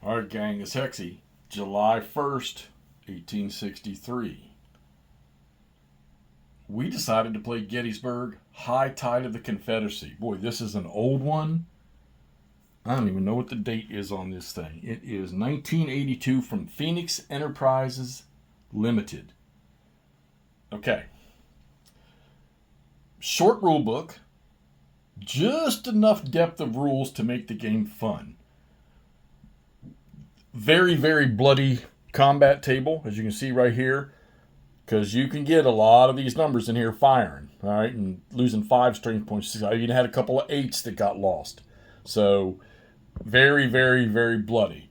All right, gang, it's Hexy. July 1st, 1863. We decided to play Gettysburg, High Tide of the Confederacy. Boy, this is an old one. I don't even know what the date is on this thing. It is 1982 from Phoenix Enterprises Limited. Okay. Short rule book. Just enough depth of rules to make the game fun. Very, very bloody combat table, as you can see right here, because you can get a lot of these numbers in here firing, all right, and losing 5 strength points. I even had a couple of 8s that got lost. So very, very, very bloody.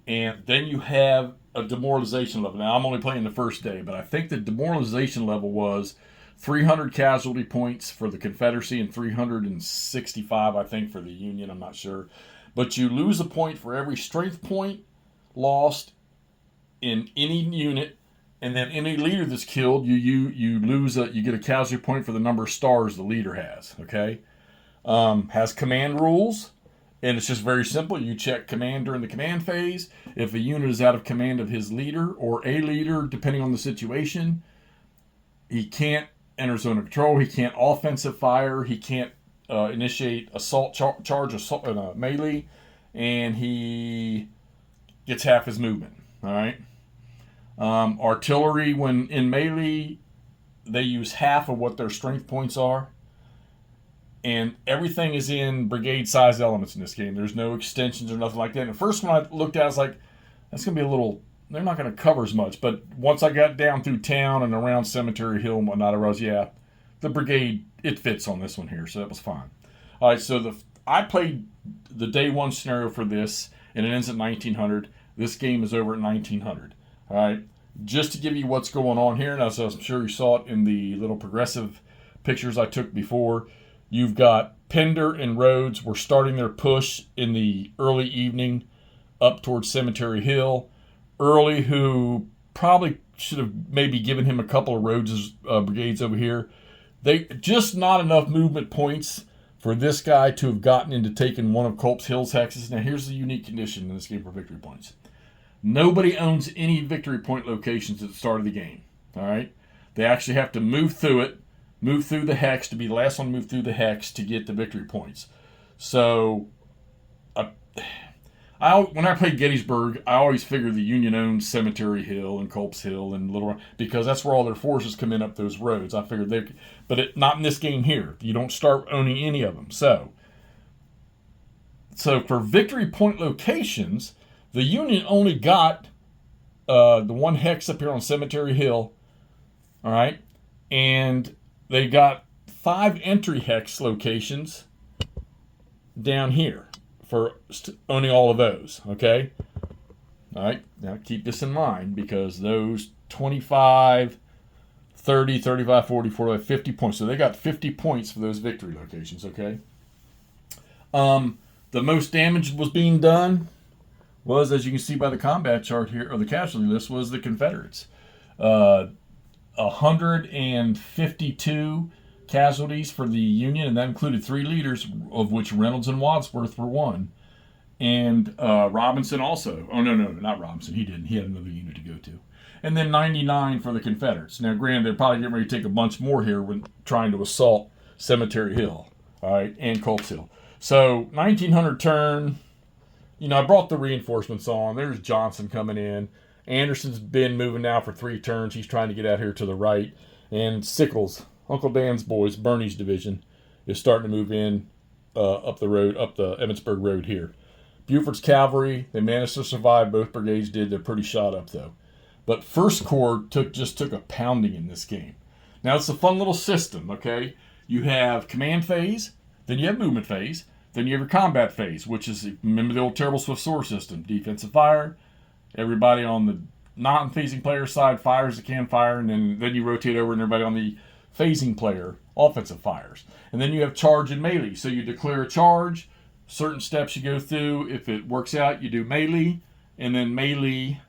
And then you have a demoralization level. Now, I'm only playing the first day, but I think the demoralization level was 300 casualty points for the Confederacy and 365, I think, for the Union. I'm not sure. But you lose a point for every strength point lost in any unit, and then any leader that's killed, you get a casualty point for the number of stars the leader has. Okay, has command rules, and it's just very simple. You check command during the command phase. If a unit is out of command of his leader or a leader, depending on the situation, he can't enter zone of control. He can't offensive fire. He can't initiate assault charge assault melee, and he gets half his movement. All right. Artillery, when in melee, they use half of what their strength points are. And everything is in brigade size elements in this game. There's no extensions or nothing like that. And the first one I looked at, I was like, that's going to be a little, they're not going to cover as much. But once I got down through town and around Cemetery Hill and whatnot, I was, yeah, the brigade, it fits on this one here. So that was fine. All right, so I played the day one scenario for this, and it ends at 1900. This game is over at 1900. All right, just to give you what's going on here, and as I'm sure you saw it in the little progressive pictures I took before, you've got Pender and Rhodes were starting their push in the early evening up towards Cemetery Hill. Early, who probably should have maybe given him a couple of Rhodes' brigades over here. They just not enough movement points for this guy to have gotten into taking one of Culp's Hill's hexes. Now, here's the unique condition in this game for victory points. Nobody owns any victory point locations at the start of the game. All right? They actually have to move through it, move through the hex to be the last one to move through the hex to get the victory points. So, when I played Gettysburg, I always figured the Union owned Cemetery Hill and Culp's Hill and Little Rock, because that's where all their forces come in up those roads. I figured not in this game here. You don't start owning any of them. So for victory point locations, the Union only got the one hex up here on Cemetery Hill, all right, and they got 5 entry hex locations down here for owning all of those, okay? All right, now keep this in mind, because those 25, 30, 35, 40, 45, 50 points. So they got 50 points for those victory locations, okay? The most damage was being done was, as you can see by the combat chart here, or the casualty list, was the Confederates. 152 casualties for the Union, and that included 3 leaders, of which Reynolds and Wadsworth were one. And Robinson also. Oh, no, not Robinson. He didn't. He had another unit to go to. And then 99 for the Confederates. Now, granted, they're probably getting ready to take a bunch more here when trying to assault Cemetery Hill, all right, and Culp's Hill. So, 1900 turn. I brought the reinforcements on. There's Johnson coming in. Anderson's been moving now for 3 turns. He's trying to get out here to the right. And Sickles, Uncle Dan's boys, Bernie's division, is starting to move in up the road, up the Emmitsburg Road here. Buford's cavalry, they managed to survive. Both brigades did. They're pretty shot up, though. But First Corps just took a pounding in this game. Now, it's a fun little system, okay? You have command phase, then you have movement phase, then you have your combat phase, which is, remember the old terrible swift sword system, defensive fire. Everybody on the non-phasing player side fires the can fire, and then you rotate over, and everybody on the phasing player offensive fires. And then you have charge and melee. So you declare a charge, certain steps you go through. If it works out, you do melee, and then melee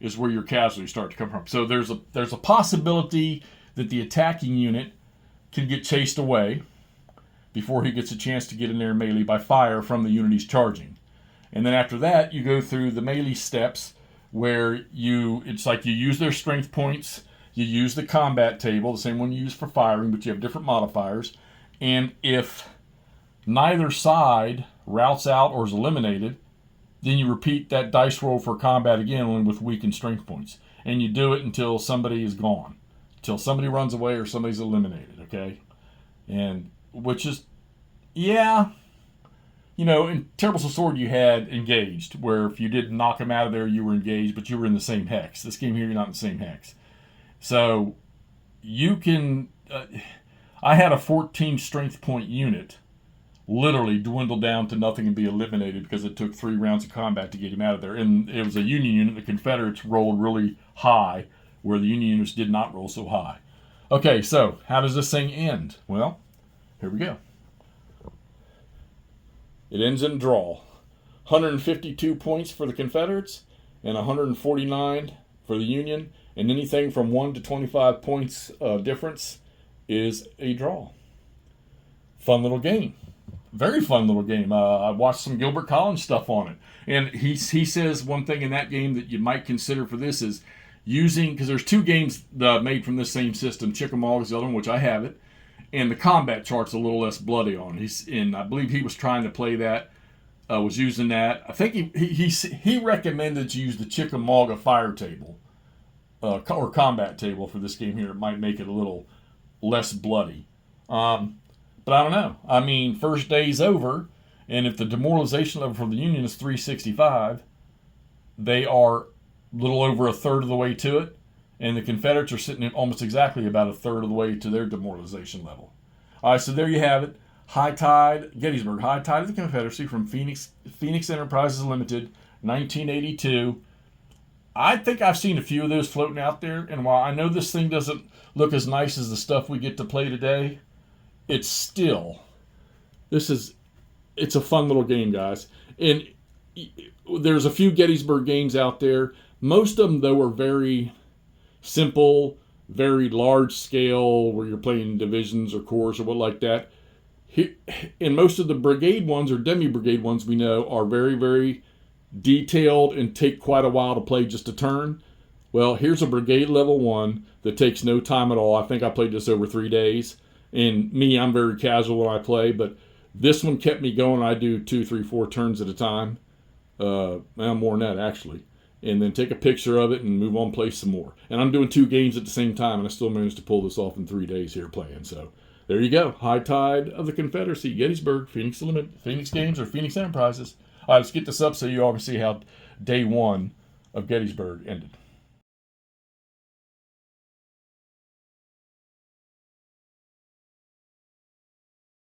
is where your casualties start to come from. So there's a possibility that the attacking unit can get chased away before he gets a chance to get in there melee by fire from the unit he's charging. And then after that, you go through the melee steps where it's like you use their strength points, you use the combat table, the same one you use for firing, but you have different modifiers. And if neither side routs out or is eliminated, then you repeat that dice roll for combat again, only with weakened strength points. And you do it until somebody is gone, until somebody runs away or somebody's eliminated, okay? And which is, yeah, in Terrible Sword you had engaged, where if you didn't knock them out of there, you were engaged, but you were in the same hex. This game here, you're not in the same hex. So you can, I had a 14 strength point unit literally dwindle down to nothing and be eliminated because it took 3 rounds of combat to get him out of there. And it was a Union unit. The Confederates rolled really high, where the Union units did not roll so high. Okay, so how does this thing end? Well, here we go. It ends in a draw. 152 points for the Confederates and 149 for the Union. And anything from 1 to 25 points difference is a draw. Fun little game. Very fun little game. I watched some Gilbert Collins stuff on it. And he says one thing in that game that you might consider for this is using, because there's 2 games made from this same system. Chickamauga is the other one, which I have it. And the combat chart's a little less bloody on it. And I believe he was trying to play that, was using that. I think he recommended to use the Chickamauga fire table or combat table for this game here. It might make it a little less bloody. But I don't know. I mean, first day's over, and if the demoralization level for the Union is 365, they are a little over a third of the way to it, and the Confederates are sitting at almost exactly about a third of the way to their demoralization level. All right, so there you have it. High Tide, Gettysburg, High Tide of the Confederacy from Phoenix Enterprises Limited, 1982. I think I've seen a few of those floating out there, and while I know this thing doesn't look as nice as the stuff we get to play today, it's still, it's a fun little game, guys. And there's a few Gettysburg games out there. Most of them, though, are very simple, very large scale, where you're playing divisions or corps or what like that. And most of the brigade ones or demi-brigade ones we know are very, very detailed and take quite a while to play just a turn. Well, here's a brigade level one that takes no time at all. I think I played this over 3 days. And me, I'm very casual when I play, but this one kept me going. I do 2, 3, 4 turns at a time. More than that, actually. And then take a picture of it and move on, play some more. And I'm doing 2 games at the same time, and I still managed to pull this off in 3 days here playing. So there you go. High Tide of the Confederacy, Gettysburg, Phoenix Games or Phoenix Enterprises. All right, let's get this up so you all can see how day 1 of Gettysburg ended.